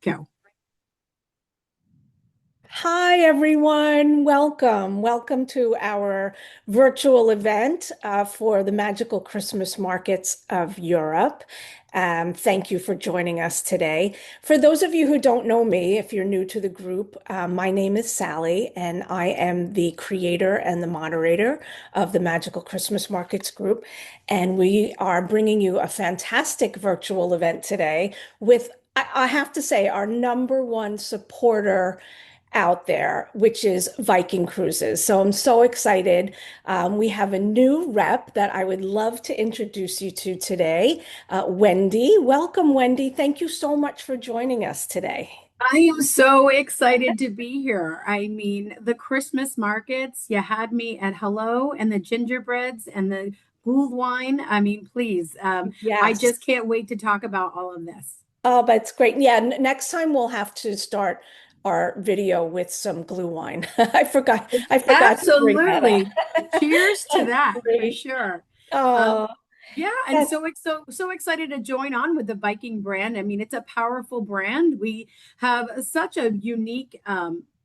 Go. Hi, everyone. Welcome. Welcome to our virtual event for the Magical Christmas Markets of Europe. Thank you for joining us today. For those of you who don't know me, if you're new to the group, my name is Sally, and I am the creator and the moderator of the Magical Christmas Markets group. And we are bringing you a fantastic virtual event today with, I have to say, our number one supporter out there, which is Viking Cruises. So I'm so excited. We have a new rep that I would love to introduce you to today, Wendy. Welcome, Wendy. Thank you so much for joining us today. I am so excited to be here. I mean, the Christmas markets, you had me at hello and the gingerbreads and the gold wine. I mean, please, I Yes. just can't wait to talk about all of this. Oh, that's great. Yeah, next time we'll have to start our video with some glue wine. I forgot to bring that Absolutely. up. Cheers to That's that for great. sure. Um, Oh, yeah, and that's so excited to join on with the Viking brand. I mean, it's a powerful brand. We have such a unique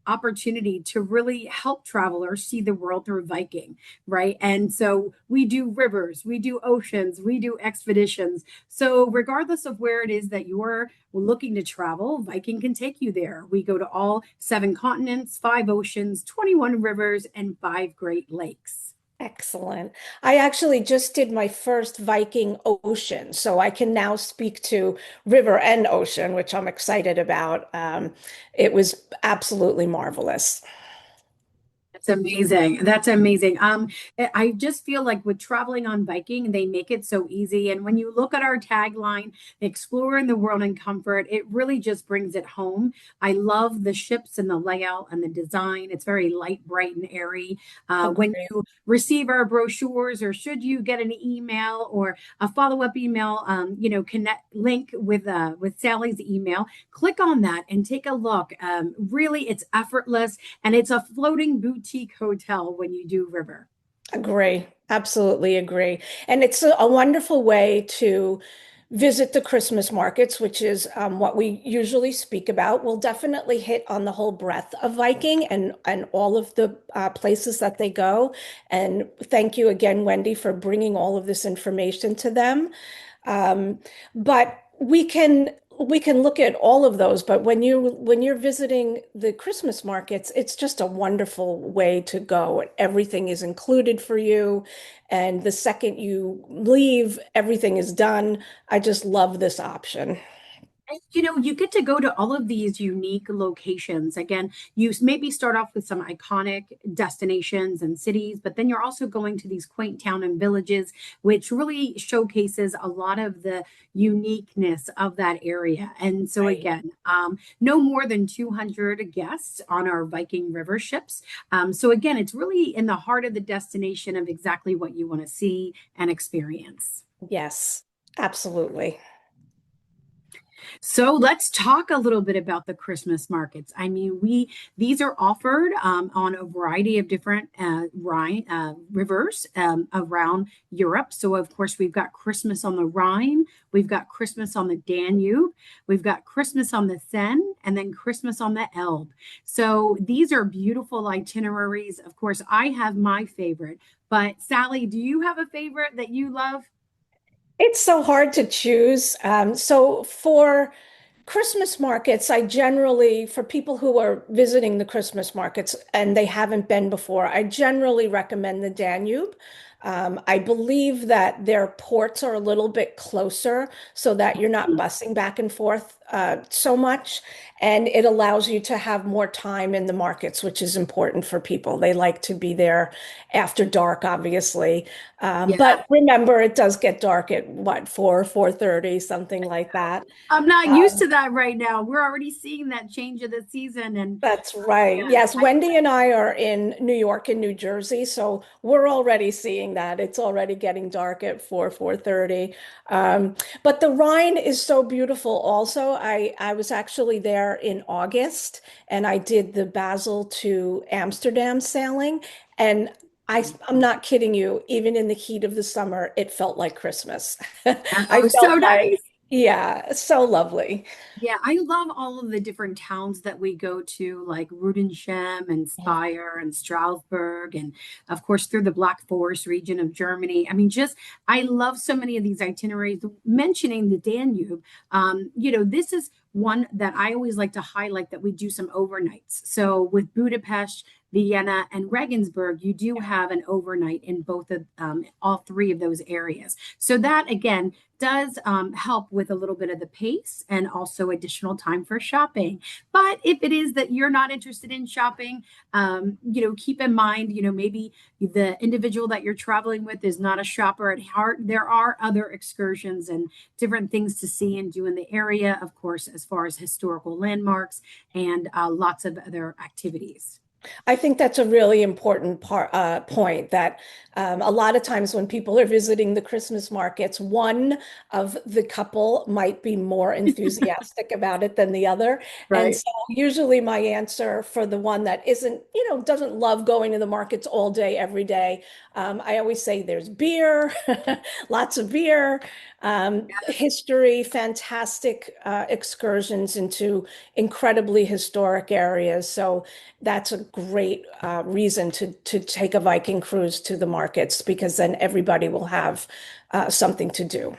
opportunity to really help travelers see the world through Viking, right? And so we do rivers, we do oceans, we do expeditions. So regardless of where it is that you're looking to travel, Viking can take you there. We go to all seven continents, five oceans, 21 rivers, and five Great Lakes. excellent. I actually just did my first Viking Ocean, so I can now speak to river and ocean, which I'm excited about. It was absolutely marvelous. That's amazing. That's amazing. I just feel like with traveling on Viking, they make it so easy. And when you look at our tagline, exploring the world in comfort, it really just brings it home. I love the ships and the layout and the design. It's very light, bright, and airy. When Agree. you receive our brochures, or should you get an email or a follow-up email, connect link with Sally's email, click on that and take a look. Really, it's effortless and it's a floating boutique hotel when you do river. Agree. Absolutely agree. And it's a wonderful way to visit the Christmas markets, which is what we usually speak about. We'll definitely hit on the whole breadth of Viking and all of the places that they go. And thank you again, Wendy, for bringing all of this information to them. Um, but we can look at all of those, but when you're visiting the Christmas markets, it's just a wonderful way to go. Everything is included for you, and the second you leave, everything is done. I just love this option. And, you get to go to all of these unique locations. Again, you maybe start off with some iconic destinations and cities, but then you're also going to these quaint town and villages, which really showcases a lot of the uniqueness of that area. And so, Right. again, no more than 200 guests on our Viking River ships. So, again, it's really in the heart of the destination of exactly what you want to see and experience. Yes, absolutely. So let's talk a little bit about the Christmas markets. I mean, we these are offered on a variety of different Rhine rivers around Europe. So of course we've got Christmas on the Rhine, we've got Christmas on the Danube, we've got Christmas on the Seine, and then Christmas on the Elbe. So these are beautiful itineraries. Of course, I have my favorite, but Sally, do you have a favorite that you love? It's so hard to choose. So for Christmas markets, I generally, for people who are visiting the Christmas markets and they haven't been before, I generally recommend the Danube. I believe that their ports are a little bit closer so that you're not bussing back and forth so much. And it allows you to have more time in the markets, which is important for people. They like to be there after dark, obviously. Yeah. But remember, it does get dark at what, 4:30, something like that. I'm not used Um, to that right now. We're already seeing that change of the season. And that's right. yeah, Yes, Wendy and I are in New York and New Jersey, so we're already seeing that. It's already getting dark at 4:30. But the Rhine is so beautiful also. I was actually there in August and I did the Basel to Amsterdam sailing, and I'm not kidding you, even in the heat of the summer, it felt like Christmas. I oh, so felt like nice. Yeah, so lovely. Yeah, I love all of the different towns that we go to, like Rudensheim and Speyer and Strasbourg, and of course through the Black Forest region of Germany. I mean, just I love so many of these itineraries. Mentioning the Danube, this is one that I always like to highlight that we do some overnights. So with Budapest, Vienna, and Regensburg, you do have an overnight in both of all three of those areas. So that again does help with a little bit of the pace and also additional time for shopping. But if it is that you're not interested in shopping, keep in mind, maybe the individual that you're traveling with is not a shopper at heart. There are other excursions and different things to see and do in the area, of course, as far as historical landmarks and lots of other activities. I think that's a really important point that a lot of times when people are visiting the Christmas markets, one of the couple might be more enthusiastic about it than the other. And Right. so usually my answer for the one that isn't, doesn't love going to the markets all day, every day, I always say there's beer, lots of beer, history, fantastic excursions into incredibly historic areas. So that's a great reason to take a Viking cruise to the markets because then everybody will have something to do.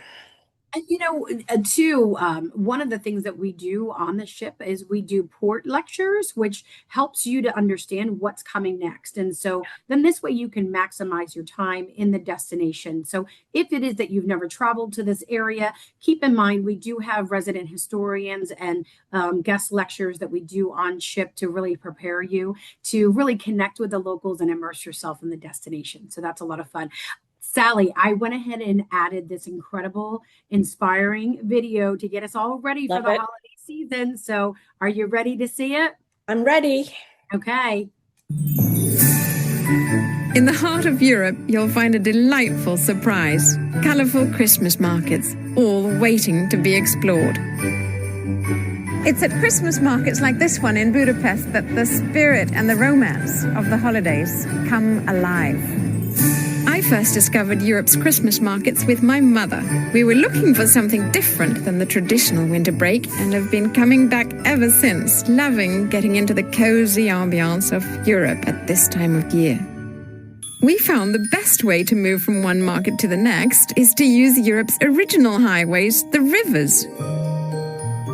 And too, one of the things that we do on the ship is we do port lectures, which helps you to understand what's coming next. And so then this way you can maximize your time in the destination. So if it is that you've never traveled to this area, keep in mind we do have resident historians and guest lectures that we do on ship to really prepare you to really connect with the locals and immerse yourself in the destination. So that's a lot of fun. Sally, I went ahead and added this incredible, inspiring video to get us all ready for Love the it. holiday season. So, are you ready to see it? I'm ready. Okay. In the heart of Europe, you'll find a delightful surprise. Colourful Christmas markets, all waiting to be explored. It's at Christmas markets like this one in Budapest that the spirit and the romance of the holidays come alive. I first discovered Europe's Christmas markets with my mother. We were looking for something different than the traditional winter break and have been coming back ever since, loving getting into the cozy ambiance of Europe at this time of year. We found the best way to move from one market to the next is to use Europe's original highways, the rivers.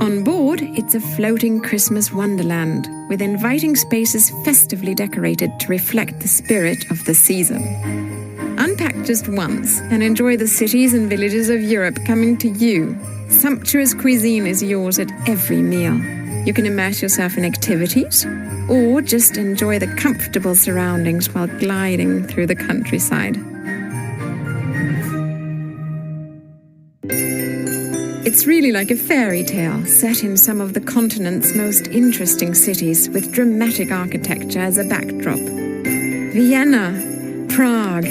On board, it's a floating Christmas wonderland with inviting spaces festively decorated to reflect the spirit of the season. Unpack just once and enjoy the cities and villages of Europe coming to you. Sumptuous cuisine is yours at every meal. You can immerse yourself in activities or just enjoy the comfortable surroundings while gliding through the countryside. It's really like a fairy tale set in some of the continent's most interesting cities with dramatic architecture as a backdrop. Vienna, Prague,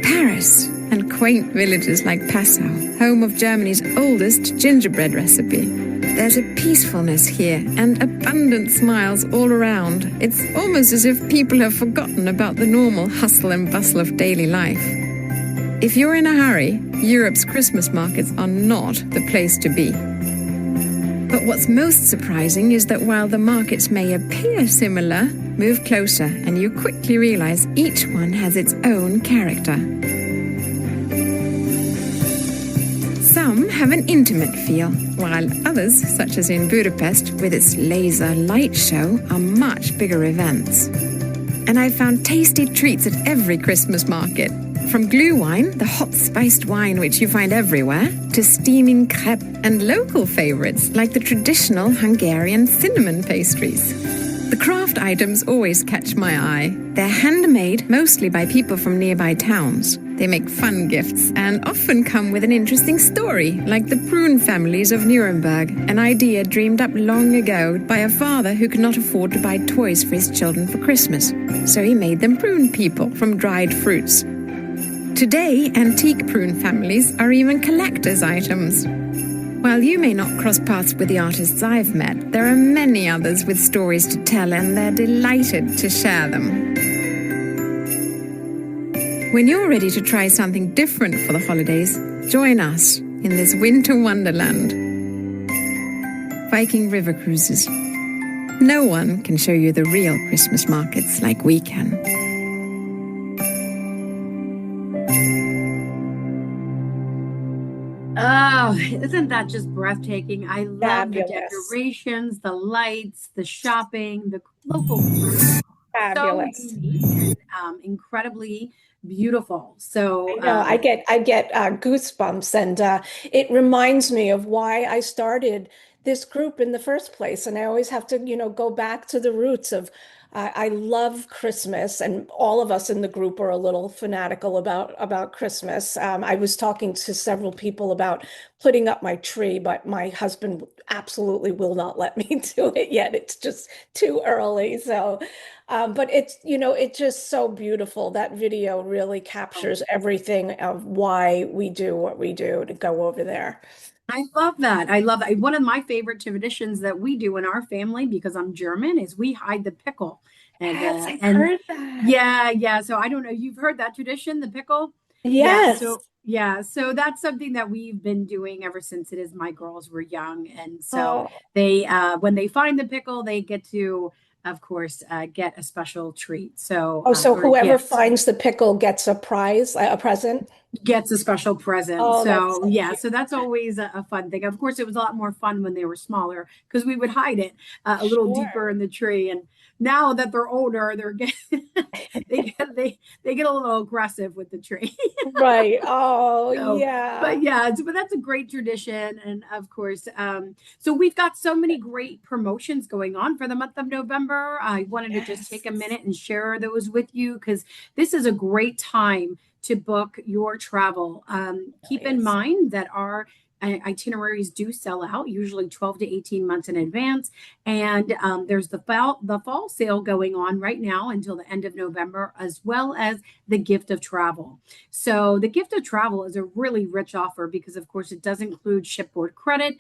Paris, and quaint villages like Passau, home of Germany's oldest gingerbread recipe. There's a peacefulness here and abundant smiles all around. It's almost as if people have forgotten about the normal hustle and bustle of daily life. If you're in a hurry, Europe's Christmas markets are not the place to be. But what's most surprising is that while the markets may appear similar, move closer and you quickly realize each one has its own character. Some have an intimate feel, while others, such as in Budapest with its laser light show, are much bigger events. And I found tasty treats at every Christmas market. From glühwein, the hot spiced wine which you find everywhere, to steaming crepe and local favorites like the traditional Hungarian cinnamon pastries. The craft items always catch my eye. They're handmade mostly by people from nearby towns. They make fun gifts and often come with an interesting story, like the prune families of Nuremberg, an idea dreamed up long ago by a father who could not afford to buy toys for his children for Christmas. So he made them prune people from dried fruits. Today, antique prune families are even collector's items. While you may not cross paths with the artists I've met, there are many others with stories to tell, and they're delighted to share them. When you're ready to try something different for the holidays, join us in this winter wonderland. Viking river cruises. No one can show you the real Christmas markets like we can. Oh, isn't that just breathtaking? I love the Fabulous. decorations, the lights, the shopping, the local food. So Fabulous. unique and incredibly beautiful. So, I know. I get goosebumps, and it reminds me of why I started this group in the first place. And I always have to, go back to the roots of. I love Christmas, and all of us in the group are a little fanatical about Christmas. I was talking to several people about putting up my tree, but my husband absolutely will not let me do it yet. It's just too early. So. But it's just so beautiful. That video really captures everything of why we do what we do to go over there. I love that. I love that. One of my favorite traditions that we do in our family, because I'm German, is we hide the pickle. Yes, I've And heard that. yeah, yeah. So I don't know. You've heard that tradition, the pickle? Yeah. Yes. So that's something that we've been doing ever since it is my girls were young. And so Oh, they, when they find the pickle, they get to, of course, get a special treat. So, oh, so or a whoever gift. finds the pickle gets a prize, a present. Gets a special present. Oh, that's So so yeah, cute. so that's always a fun thing. Of course, it was a lot more fun when they were smaller because we would hide it a little deeper Sure. in the tree. And now that they're older, they're getting they get a little aggressive with the tree. Right. Oh, So, but yeah. yeah, but that's a great tradition. And of course, so we've got so many great promotions going on for the month of November. I wanted to just Yes. take a minute and share those with you because this is a great time to book your travel. Keep Really in is. mind that our itineraries do sell out usually 12 to 18 months in advance. And there's the fall sale going on right now until the end of November, as well as the gift of travel. So the gift of travel is a really rich offer because, of course, it does include shipboard credit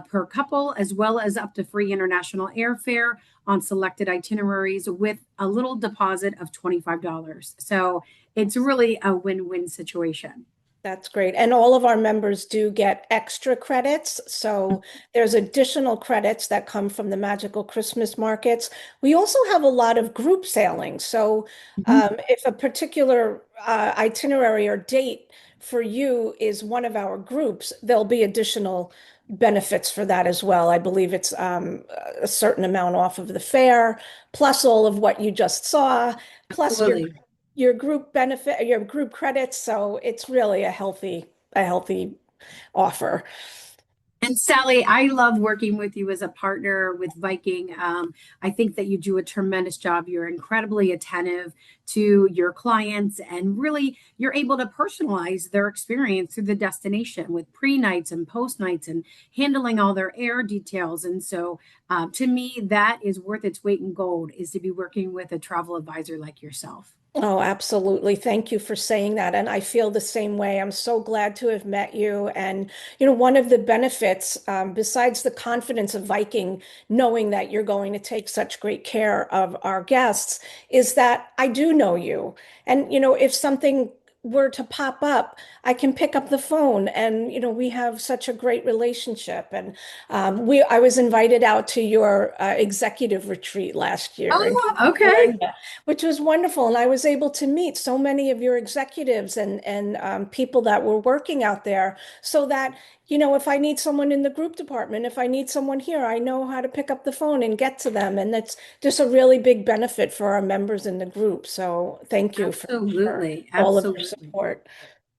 per couple, as well as up to free international airfare on selected itineraries with a little deposit of $25. So it's really a win-win situation. That's great. And all of our members do get extra credits. So there's additional credits that come from the magical Christmas markets. We also have a lot of group sailing. So Mhm. if a particular itinerary or date for you is one of our groups, there'll be additional benefits for that as well. I believe it's a certain amount off of the fare, plus all of what you just saw, plus Absolutely. your group benefit, your group credits. So it's really a healthy offer. And Sally, I love working with you as a partner with Viking. I think that you do a tremendous job. You're incredibly attentive to your clients, and really, you're able to personalize their experience through the destination with pre nights and post nights and handling all their air details. And so, to me, that is worth its weight in gold, is to be working with a travel advisor like yourself. Oh, absolutely. Thank you for saying that. And I feel the same way. I'm so glad to have met you. And, one of the benefits, besides the confidence of Viking, knowing that you're going to take such great care of our guests, is that I do know you. And, if something were to pop up, I can pick up the phone, and we have such a great relationship. And I was invited out to your executive retreat last year in Oh, okay. California, which was wonderful. And I was able to meet so many of your executives and people that were working out there, so that, if I need someone in the group department, if I need someone here, I know how to pick up the phone and get to them. And that's just a really big benefit for our members in the group. So thank you for Absolutely. all of your Absolutely. support.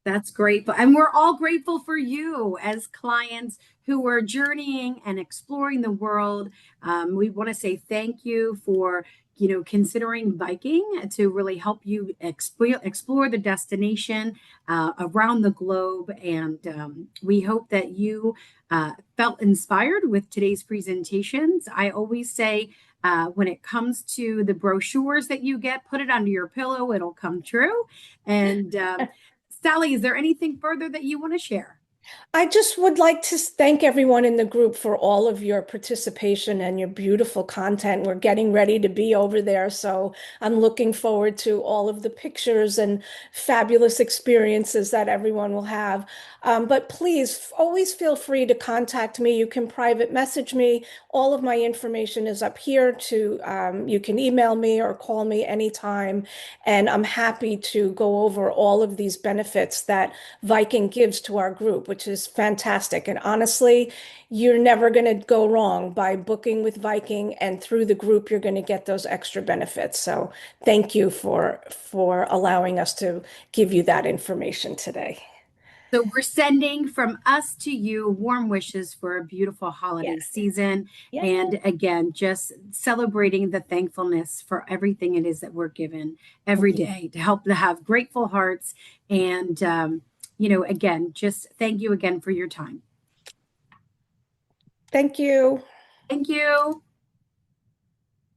That's great. And we're all grateful for you as clients who are journeying and exploring the world. We want to say thank you for, considering Viking to really help you explore the destination around the globe. And we hope that you felt inspired with today's presentations. I always say, when it comes to the brochures that you get, put it under your pillow, it'll come true. And Sally, is there anything further that you want to share? I just would like to thank everyone in the group for all of your participation and your beautiful content. We're getting ready to be over there, so I'm looking forward to all of the pictures and fabulous experiences that everyone will have. But please always feel free to contact me. You can private message me. All of my information is up here you can email me or call me anytime. And I'm happy to go over all of these benefits that Viking gives to our group, which is fantastic. And honestly, you're never going to go wrong by booking with Viking, and through the group, you're going to get those extra benefits. So thank you for allowing us to give you that information today. So we're sending from us to you warm wishes for a beautiful Yeah. holiday season. Yeah. And again, just celebrating the thankfulness for everything it is that we're given every day to help to have grateful hearts. And, again, just thank you again for your time. Thank you. Thank you.